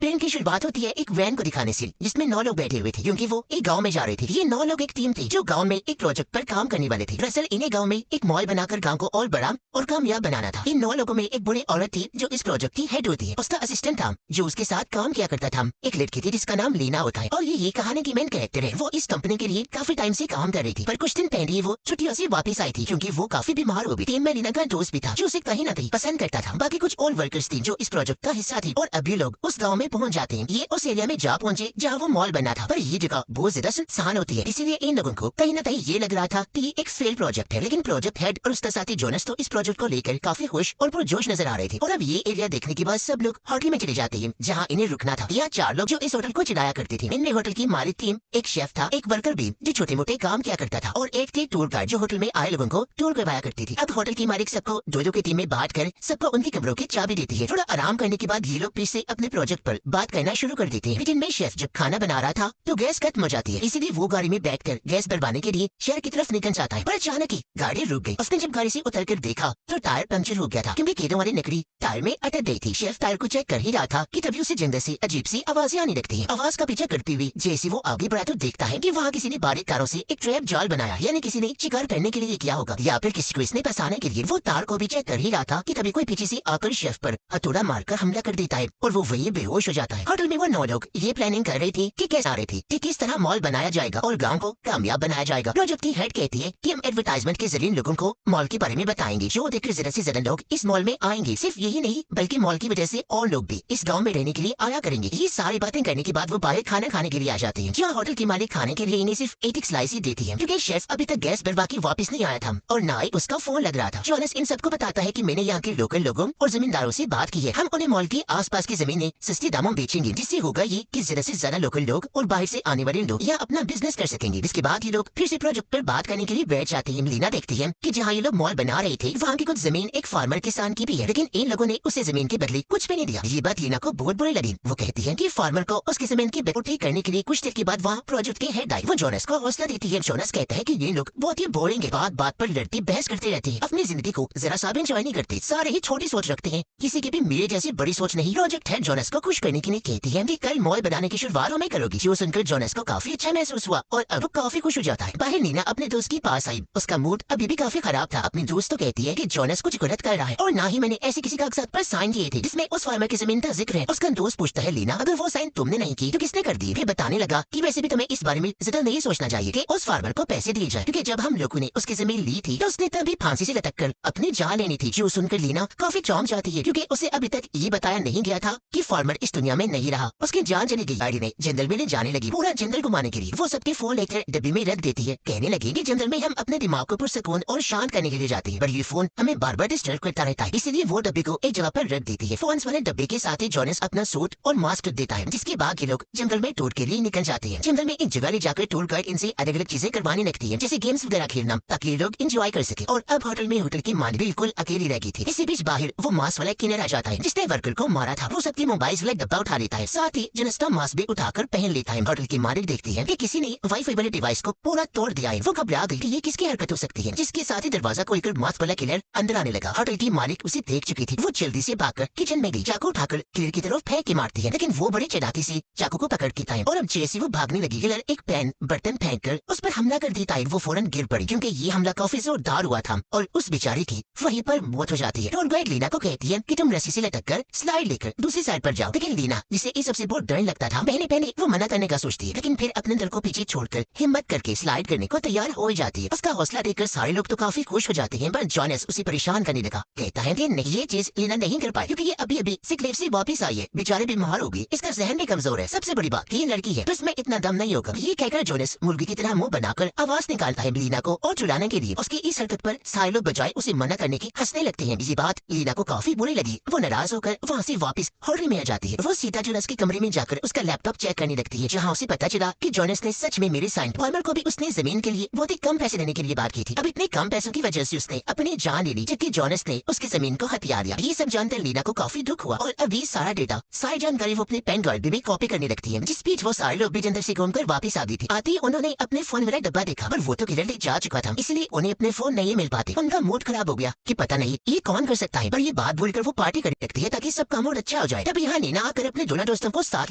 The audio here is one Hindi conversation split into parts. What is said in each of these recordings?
प्लान की शुरुआत होती है एक वैन को दिखाने से, जिसमें 9 लोग बैठे हुए थे क्योंकि वो एक गांव में जा रहे थे। ये 9 लोग एक टीम थी जो गांव में एक प्रोजेक्ट पर काम करने वाले थे। दरअसल इन्हें गांव में एक मॉल बनाकर गांव को और बड़ा और कामयाब बनाना था। इन 9 लोगों में एक बुरी औरत थी जो इस प्रोजेक्ट की हेड होती है। उसका असिस्टेंट था जो उसके साथ काम किया करता था, एक लड़की थी जिसका नाम लीना होता है और ये कहानी की मेन कैरेक्टर है। वो इस कंपनी के लिए काफी टाइम से काम कर रही थी, पर कुछ दिन पहले वो छुट्टियों से वापस आई थी क्योंकि वो काफी बीमार हो गई। टीम में लीना का दोस्त भी था जो उसे कहीं ना कहीं पसंद करता था। बाकी कुछ और वर्कर्स थी जो इस प्रोजेक्ट का हिस्सा थी और अभी लोग उस गाँव में पहुंच जाते हैं। ये उस एरिया में जा पहुंचे जहाँ वो मॉल बना था, पर ये जगह बहुत ज्यादा सुनसान होती है, इसीलिए इन लोगों को कहीं ना कहीं ये लग रहा था कि ये एक फेल प्रोजेक्ट है। लेकिन प्रोजेक्ट हेड और उसका साथी जोनस तो इस प्रोजेक्ट को लेकर काफी खुश और पुरजोश नजर आ रहे थे। और अब ये एरिया देखने के बाद सब लोग होटल में चले जाते हैं जहाँ इन्हें रुकना था। यहाँ 4 लोग जो इस होटल को चलाया करते थे। इनमें होटल की मालिक थी, एक शेफ था, एक वर्कर भी जो छोटे मोटे काम किया करता था और एक थी टूर गाइड जो होटल में आए लोगों को टूर करवाया करती थी। अब होटल की मालिक सबको दो की टीम में बांट कर सबको उनके कमरों की चाबी देती है। थोड़ा आराम करने के बाद ये लोग फिर से अपने प्रोजेक्ट पर बात करना शुरू कर देते हैं। किचन में शेफ जब खाना बना रहा था तो गैस खत्म हो जाती है, इसीलिए वो गाड़ी में बैठकर गैस भरवाने के लिए शहर की तरफ निकल जाता है। पर अचानक ही गाड़ी रुक गई। उसने जब गाड़ी से उतरकर देखा तो टायर पंक्चर हो गया था क्योंकि कीड़ों वाली लकड़ी टायर में अटक गई थी। शेफ टायर को चेक कर ही रहा था कि तभी उसे जंगल से अजीब सी आवाजें आने लगती है। आवाज का पीछा करती हुई जैसे वो आगे बढ़ा तो देखता है कि वहाँ किसी ने बारीक तारों से एक ट्रैप जाल बनाया, यानी किसी ने शिकार करने के लिए किया होगा या फिर किसी को इसने फंसाने के लिए। वो तार को भी चेक कर ही रहा था कि तभी कोई पीछे से आकर शेफ पर हथौड़ा मारकर हमला कर देता है और वो वही बेहोश हो जाता है। होटल में वो 9 लोग ये प्लानिंग कर रहे थे कि कैसे आ रहे थे कि किस तरह मॉल बनाया जाएगा और गांव को कामयाब बनाया जाएगा। प्रोजेक्ट की हेड कहती है कि हम एडवर्टाइजमेंट के जरिए लोगों को मॉल के बारे में बताएंगे, जो देखकर ज्यादा से ज्यादा लोग इस मॉल में आएंगे। सिर्फ यही नहीं बल्कि मॉल की वजह से और लोग भी इस गाँव में रहने के लिए आया करेंगे। ये सारी बातें करने के बाद वो बाहर खाना खाने के लिए आ जाते हैं, जहाँ होटल की मालिक खाने के लिए इन्हें सिर्फ एक स्लाइस ही देती है क्योंकि शेफ अभी तक गैस भरवा के वापस नहीं आया था और ना ही उसका फोन लग रहा था। जोनस इन सबको बताता है कि मैंने यहाँ के लोकल लोगों और जमींदारों से बात की है, हम उन्हें मॉल के आसपास की जमीनें सस्ते दामों बेचेंगे, जिससे होगा ये कि ज्यादा से ज्यादा लोकल लोग और बाहर से आने वाले लोग यहाँ अपना बिजनेस कर सकेंगे। इसके बाद ये लोग फिर से प्रोजेक्ट पर बात करने के लिए बैठ जाते हैं। लीना देखती है कि जहाँ ये लोग मॉल बना रहे थे वहाँ की कुछ जमीन एक फार्मर किसान की भी है, लेकिन इन लोगों ने उसे जमीन के बदले कुछ भी नहीं दिया। ये बात लीना को बहुत बुरी लगी। वो कहती है कि फार्मर को उसकी जमीन की बेटी करने के लिए कुछ देर के बाद वहाँ प्रोजेक्ट के हेड आई। वो जोनस को हौसला देती है। जोनस कहता है कि ये लोग बहुत ही बोरिंग है, बात पर लड़ती बहस करते रहते हैं, अपनी जिंदगी को जरा सा भी एंजॉय नहीं करते, सारे ही छोटी सोच रखते हैं, किसी की भी मेरे जैसी बड़ी सोच नहीं। प्रोजेक्ट हेड जोनस को खुश करने के लिए कहती है कि कल मॉल बनाने की शुरुआत में करोगी। जो सुनकर जोनस को काफी अच्छा महसूस हुआ और अब वो काफी खुश हो जाता है। बाहर नीना अपने दोस्त के पास आई, उसका मूड अभी भी काफी खराब था। अपनी दोस्त तो कहती है कि जोनस कुछ गलत कर रहा है और ना ही मैंने ऐसे किसी कागजात पर साइन किए थे जिसमें उस फार्मर की जमीन का जिक्र है। उसका दोस्त पूछता है लीना अगर वो साइन तुमने नहीं की तो किसने कर दी? फिर बताने लगा कि वैसे भी तुम्हें इस बारे में ज्यादा नहीं सोचना चाहिए कि उस फार्मर को पैसे दिए जाए, क्योंकि जब हम लोगों ने उसकी जमीन ली थी तो उसने तभी फांसी से लटक कर अपनी जान लेनी थी। जो सुनकर लीना काफी चौंक जाती है क्योंकि उसे अभी तक ये बताया नहीं गया था कि फार्मर इस दुनिया में नहीं रहा। उसकी जान चली गई। गाड़ी ने जंगल में ले जाने लगी, पूरा जंगल घुमाने के लिए। वो सबके फोन लेकर डब्बी में रख देती है, कहने लगी कि जंगल में हम अपने दिमाग को पुरसकून और शांत करने के लिए जाते हैं, पर ये फोन हमें बार बार डिस्टर्ब करता रहता है, इसीलिए वो डब्बी को एक जगह पर रख देती है। फोन वाले डब्बे के साथ ही जोनस अपना सूट और मास्क रख देता है, जिसके बाद ये लोग जंगल में टूर के लिए निकल जाते हैं। जंगल में एक जगह ले जाकर टूर गाइड इनसे अलग अलग चीजें करवाने लगती है, जैसे गेम्स वगैरह खेलना, ताकि ये लोग एंजॉय कर सके। और अब होटल की मालिक बिल्कुल अकेली रह गई थी। इसी बीच बाहर वो मास्क वाला किन्नर आ जाता है जिसने वर्कर को मारा था। वो सबके मोबाइल वाला डब्बा उठा लेता है, साथ ही जोनस का मास्क भी उठाकर पहन लेता है। होटल की मालिक देखती है कि किसी ने वाईफाई वाले डिवाइस को पूरा तोड़ दिया है। वो घबरा गई कि ये किसकी हरकत हो सकती है, जिसके साथ ही दरवाजा खोलकर मास्क वाला किलर अंदर आने लगा। होटल की मालिक उसे देख चुकी थी। वो जल्दी से भागकर किचन में गई, चाकू उठाकर किलर की तरफ फेंक के मारती है, लेकिन वो बड़ी चालाकी से चाकू को पकड़ के था और अब जैसे वो भागने लगी किलर एक पैन बर्तन फेंक कर उस पर हमला कर देता है। वो फौरन गिर पड़ी क्योंकि ये हमला काफी जोरदार हुआ था और उस बेचारी की वहीं पर मौत हो जाती है। टूर गाइड लीना को कहती है कि तुम रस्सी से लटक कर स्लाइड लेकर दूसरी साइड पर जाओ, लेकिन लीना जिसे इस सबसे बहुत डर लगता था पहले वो मना करने का सोचती है, लेकिन फिर अपने दिल को पीछे छोड़कर हिम्मत करके स्लाइड करने को तैयार हो जाती है। उसका हौसला देखकर सारे लोग तो काफी खुश हो जाते हैं, पर जोनस उसे परेशान करने लगा। कहता है कि नहीं, ये चीज लीना नहीं कर पाई क्योंकि ये अभी सिक लीव से वापस आई है, बेचारे बीमार हो गई, इसका जहन भी कमजोर है, सबसे बड़ी बात ये लड़की है तो इसमें इतना दम नहीं होगा। ये कहकर जोनस मुर्गी की तरह मुंह बनाकर आवाज निकालता है लीना को और चुराने के लिए। उसकी इस हरकत पर सारे लोग बजाय उसे मना करने की हंसने लगते हैं। ये बात लीना को काफी बुरी लगी। वो नाराज होकर वहाँ से वापस होटल में आ जाती है। वो सीधा जोनस के कमरे में जाकर उसका लैपटॉप चेक करने लगती है, जहाँ उसे पता चला कि जोनस ने सच में मेरे साइन फार्मर को भी उसने जमीन के लिए बहुत ही कम पैसे देने के लिए बात की थी। अब इतने कम पैसों की वजह से उसने अपनी जान ले ली, जबकि जोनस ने उसकी जमीन को हथिया दिया। ये सब जानकर लीना को काफी दुख हुआ और अभी सारा डेटा सारी जानकारी वो अपने पेन ड्राइव में कॉपी करने लगती है। जिस बीच वो सारे लोग भी जंगल से घूमकर वापस आ गई थी। आती उन्होंने अपने फोन वाला डब्बा देखा, पर वो तो किलर ले जा चुका था, इसलिए उन्हें अपने फोन नहीं मिल पाते। उनका मूड खराब हो गया कि पता नहीं ये कौन कर सकता है, पर ये बात भूलकर वो पार्टी करने लगती है ताकि सबका मूड अच्छा हो जाए। तब यहाँ नीना भागकर अपने दोनों दोस्तों को साथ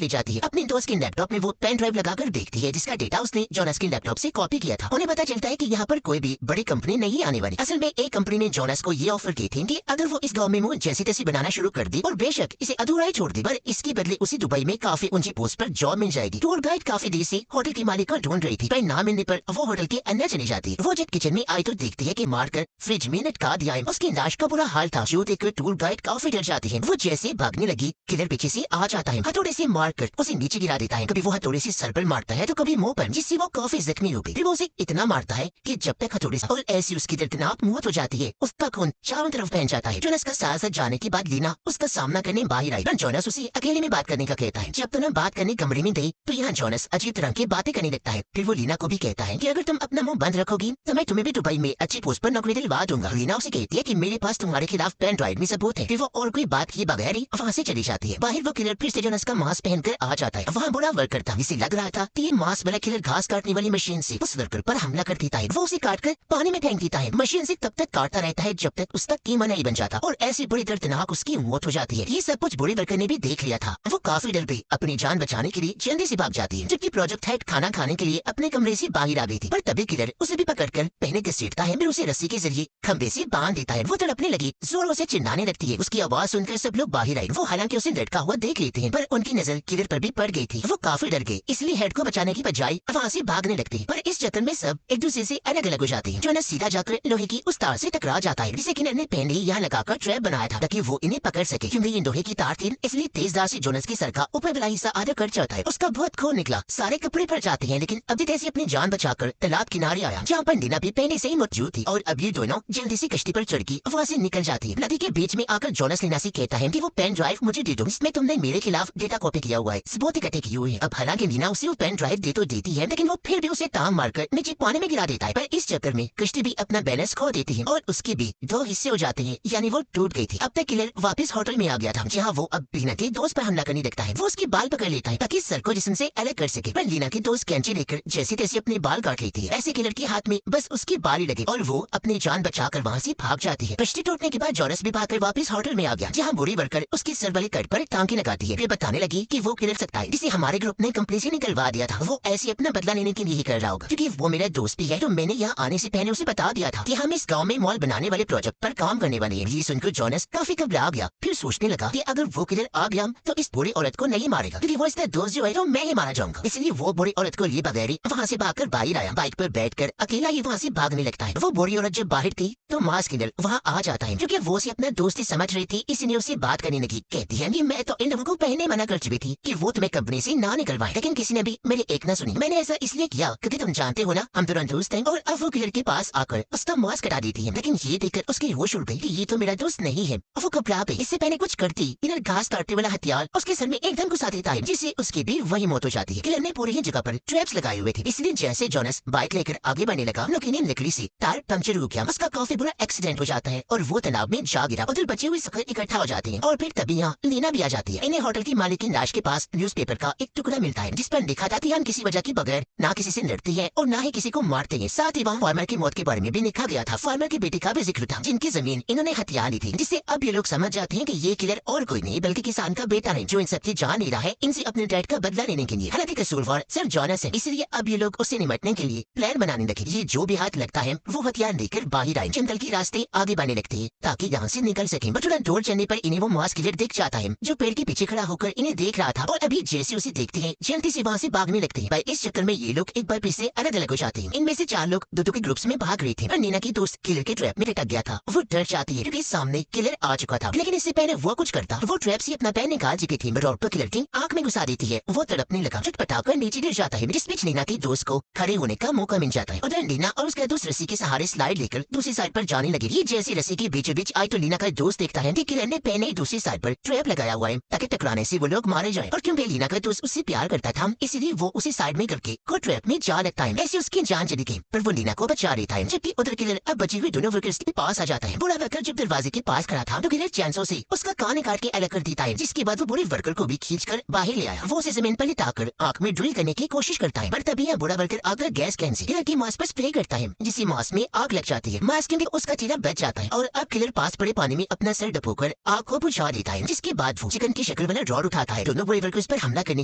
ले जाती है। अपने दोस्त के लैपटॉप में वो पेन ड्राइव लगाकर देखती है जिसका डेटा उसने जोनस के लैपटॉप से कॉपी किया था। उन्हें पता चलता है कि यहाँ पर कोई भी बड़ी कंपनी नहीं आने वाली। असल में एक कंपनी ने जोनस को ये ऑफर की थी कि अगर वो इस गाँव में मुंह जैसी तैसी बनाना शुरू कर दी और बेशक इसे अधूरा ही छोड़ दी, पर इसके बदले उसे दुबई में काफी ऊंची पोस्ट पर जॉब मिल जाएगी। टूर गाइड काफी देर से होटल के मालिक को ढूंढ रही थी, पर ना मिलने पर वो होटल के अंदर चली जाती। वो जब किचन में आई तो देखती है कि मारकर फ्रिज में लटका दिया है। उसकी लाश का बुरा हाल था जो देखकर टूर गाइड काफी डर जाती है। वो जैसे भागने लगी किलर पीछे से आ जाता है, हथौड़े से मारकर उसे नीचे गिरा देता है। कभी वो हथौड़े से सर पर मारता है तो कभी मुंह पर, जिससे वो काफी जख्मी हो गई। फिर वो उसे इतना मारता है कि जब तक हथौड़े से और ऐसी उसकी दर्दनाक मौत हो जाती है। उसका खून चारों तरफ फैल जाता है। जोनस का साथ जाने के बाद लीना उसका सामना करने बाहर आई। जोनस उसे अकेले में बात करने का कहता है। जब तुम बात करने कमरे में गई तो यहाँ जोनस अजीब तरह की बातें करने लगता है। फिर वो लीना को भी कहता है कि अगर तुम अपना मुंह बंद रखोगी तो मैं तुम्हें भी दुबई में अच्छी पोस्ट पर नौकरी दिलवा दूंगा। लीना उसे कहती है कि मेरे पास तुम्हारे खिलाफ पेन ड्राइव में सबूत है। फिर वो और कोई बात किए बगैर ही वहाँ से चली जाती है। बाहर वो किलर फिर से जोनस का मास्क पहनकर आ जाता है। वहाँ बुरा वर्कर था, इसे लग रहा था कि ये मास्क वाला किलर घास काटने वाली मशीन से उस वर्कर पर हमला कर देता है। वो उसे काटकर पानी में फेंक देता है। मशीन से तब तक काटता रहता है जब तक उसका कीमा नहीं बन जाता और ऐसी बड़ी दर्दनाक उसकी मौत हो जाती है। ये सब कुछ बुरे वर्कर ने भी देख लिया था। वो काफी डर गई, अपनी जान बचाने के लिए जल्दी से भाग जाती है। जबकि प्रोजेक्ट हेड खाना खाने के लिए अपने कमरे से बाहर आ गई थी, पर तभी किलर उसे भी पकड़कर पहने घसीटता है। फिर उसे रस्सी के जरिए खंबे से बांध देता है। वो तड़पने लगी, जोरों से चिल्लाने लगती है। उसकी आवाज सुनकर सब लोग बाहर आए। वो हालांकि उसे लटका हुआ देख लेते हैं, पर उनकी नजर किलर पर भी पड़ गई थी। वो काफी डर गए, इसलिए हेड को बचाने की बजाय वहाँ से भागने लगती है। पर इस चक्कर में सब एक दूसरे से अलग अलग हो जाते हैं। जोनस सीधा जाकर लोहे की उस तार से टकरा जाता है जिसे किलर ने पहले ही यहाँ लगाकर ट्रैप बनाया था ताकि वो इन्हें पकड़ सके। क्योंकि ये लोहे की तार थी इसलिए तेज धार से जोनस की सर का ऊपर वाला हिस्सा आधा कट जाता है। उसका बहुत खून निकला, सारे कपड़े फट जाते हैं, लेकिन अब जैसे अपनी जान बचाकर तालाब किनारे आया जहाँ पर लीना भी पहले से ही मौजूद थी। और अब ये दोनों जल्दी से कश्ती पर चढ़ के वहाँ से निकल जाती है। नदी के बीच में आकर जोनस लीना से कहता है कि वो पेन ड्राइव मुझे दे दो, इसमें तुमने मेरे खिलाफ डेटा कॉपी किया हुआ है, सबूत इकट्ठे किए हुए हैं। अब हालांकि लीना उसे वो पेन ड्राइव दे तो देती है, लेकिन वो फिर भी उसे टांग मारकर नीचे पानी में गिरा देता है। पर इस चक्कर में कश्ती भी अपना बैलेंस खो देती है और उसके भी दो हिस्से हो जाते हैं, यानी वो टूट गई थी। अब तक किलर वापस होटल में आ गया था जहाँ वो अब लीना के दोस्त पर हमला करने लगता है। वो उसके बाल पकड़ लेता है ताकि सर को जिस्म से अलग कर सके, पर लीना के दोस्त कैंची लेकर जैसे तैसे अपने बाल काट लेती है। ऐसे किलर के हाथ में बस उसके बाल ही लगे और वो अपनी जान बचाकर वहाँ से भाग जाती है। कश्ती टूटने के बाद जोनस भी भागकर वापस होटल में आ गया जहाँ बुरी वर्कर उसकी सर वाले कट पर टांगे लगाती है। फिर बताने लगी कि वो किलर सकता है जिसे हमारे ग्रुप ने कंपनी से निकलवा दिया था। वो ऐसे अपना बदला लेने के लिए ही कर रहा होगा, क्योंकि वो मेरा दोस्त भी है। तो मैंने यहाँ आने से पहले उसे बता दिया था कि हम इस गाँव में मॉल बनाने वाले प्रोजेक्ट पर काम करने वाले हैं। ये सुनकर जोनस काफी घबरा गया। फिर सोचने लगा कि अगर वो किलर आ गया तो इस बुरी औरत को नहीं मारेगा, क्योंकि वो इसका दोस्त जो है तो मैं ही मारा जाऊंगा। इसलिए वो बुरी औरत को लिए बगैर वहाँ से भागकर बाहर आया। बाइक पर बैठकर अकेला ही वहाँ से भागने लगता है। वो बुरी औरत जब बाहर थी तो मास्क किलर वहाँ आ जाता है, क्योंकि वो उसे अपना दोस्ती समझ रही थी, इसलिए उसे बात करने लगी। कहती है कि मैं तो इन लोगों को पहले मना कर चुकी थी कि वो तुम्हें कंपनी से ना निकलवाए, लेकिन किसी ने भी मेरी एक न सुनी। मैंने ऐसा इसलिए किया क्योंकि तुम जानते हो ना हम दोनों दोस्त हैं। और अब वो किलर के पास आकर उसका मास्क हटा देती है, लेकिन ये देखकर उसकी होश उड़ गई कि ये तो मेरा दोस्त नहीं है। वो घबरा गई। इससे पहले कुछ करती किलर घास काटने वाला हथियार उसके सर में एकदम घुसा देता है, जिससे उसकी भी वही मौत हो जाती है। किलर ने पूरी ही जगह पर ट्रैप्स लगाए हुए थे, इसलिए जैसे जोनस बाइक लेकर आगे बढ़ने लगा लेकिन लकड़ी से टायर पंक्चर हो गया। उसका काफी बुरा एक्सीडेंट हो जाता है और वो तालाब में जा गिरा। उधर बचे हुए शक्ल इकट्ठा हो जाते हैं और फिर तभी यहाँ लीना भी आ जाती है। इन्हें होटल की मालिक की लाश के पास न्यूज़पेपर का एक टुकड़ा मिलता है जिस पर लिखा था कि हम किसी वजह के बगैर ना किसी से लड़ते हैं और ना ही किसी को मारते हैं। साथ ही वहाँ फार्मर की मौत के बारे में भी लिखा गया था। फार्मर की बेटी का भी जिक्र था जिनकी जमीन इन्होंने हथिया ली थी, जिससे अब ये लोग समझ जाते हैं कि ये किलर और कोई नहीं बल्कि किसान का बेटा है जो इन सबकी जान ले रहा है इनसे अपने डैड का बदला लेने के लिए। हालांकि कसूरवार सिर्फ जोनस है, इसलिए अब ये लोग उससे निपटने के लिए प्लान बनाने लगे। ये जो भी हाथ लगता है वो हथियार लेकर बाहर आए, जंगल के रास्ते आगे बढ़ने लगते हैं ताकि यहाँ से निकल सके। बट थोड़ा दूर चलने पर इन्हें वो मास्क किलर दिख जाता है जो पेड़ के पीछे खड़ा होकर इन्हें देख रहा था और अभी जैसे उसे देखते हैं जल्दी से वहाँ से भागने लगते हैं। भाई इस चक्कर में ये लोग एक बार फिर से अलग अलग हो जाते हैं। इनमें से 4 लोग दो के ग्रुप्स में भाग रहे थे और नीना की दोस्त किलर के ट्रैप में लटक गया था। वो डर जाती है क्योंकि सामने किलर आ चुका था, लेकिन इससे पहले वो कुछ करता वो ट्रैप से अपना पैर निकाल चुकी थी। रोड पर किलर की आंख में घुसा देती है। वो तड़पने लगा, चटपटाकर नीचे गिर जाता है, जिस बीच नीना की दोस्त को खड़े होने का मौका मिल जाता है। उधर लीना और उसका दोस्त रस्सी के सहारे स्लाइड लेकर दूसरी साइड पर जाने लगे। ये जैसी रस्सी के बीचों बीच आई तो लीना का दोस्त देखता है कि किलर ने पहले ही दूसरी साइड पर ट्रैप लगाया हुआ है ताकि टकराने से वो लोग मारे जाए। और क्योंकि लीना का दोस्त उससे प्यार करता था इसलिए वो उसे साइड में करके को ट्रैप में जा लगता है। ऐसे उसकी जान चली गई, पर वो लीना को बचा लेता है। जबकि उधर किलर अब बची हुई दोनों वर्कर्स के पास आ जाता है। बुरा वर्कर जब दरवाजे के पास खड़ा था तो किलर चैनसो से उसका कान काट के अलग कर देता है, जिसके बाद वो बुरे वर्कर को भी खींचकर बाहर ले आया। वो उसे जमीन पर लिटाकर आंख में ड्रिल करने की कोशिश करता है, पर तभी यह बुरा वर्कर आकर गैस कैन से किलर की मास्क पर स्प्रे करता है, जिससे मास्क में आग लग जाती है। मास्क में उसका चेहरा बच जाता है और अब किलर पास पड़े पानी में अपना सर डुबोकर आग को बुझा देता है, जिसके बाद वो चिकन की शक्ल वाला रॉड उठाता है। दोनों ड्राइवर को इस पर हमला करने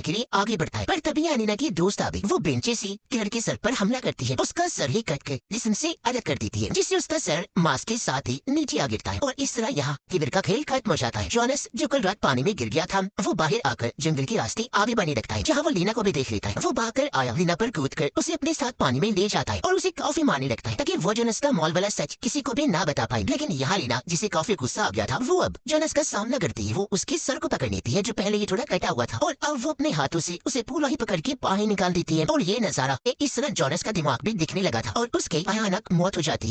के लिए आगे बढ़ता है, पर तभी अनीना की दोस्त आ गई। वो बेंचे से किलर के सर पर हमला करती है, उसका सर ही कट कर जिस्म से अलग कर देती है, जिससे उसका सर मास्क के साथ ही नीचे आ गिरता है और इस तरह यहाँ किलर का खेल खत्म हो जाता है। जॉनस जो कल रात पानी में गिर गया था, वो बाहर आकर जंगल के रास्ते आगे बढ़ने लगता है, जहाँ वो लीना को भी देख लेता है। वो भागकर आया लीना पर कूद कर उसे अपने साथ पानी में ले जाता है और उसे काफी मारने लगता है, ताकि वो जोनस का मॉल वाला सच किसी को भी ना बता पाए। लेकिन यहाँ लीना, जिसे काफी गुस्सा आ गया था, वो अब जोनस का सामना करती है। वो उसके सर को पकड़ लेती है, जो पहले ये थोड़ा कटा हुआ था, और अब वो अपने हाथों से उसे पूरा ही पकड़ के बाहर निकाल देती है। और ये नजारा इस तरह जोनस का दिमाग भी दिखने लगा था और उसकी भयानक मौत हो जाती है।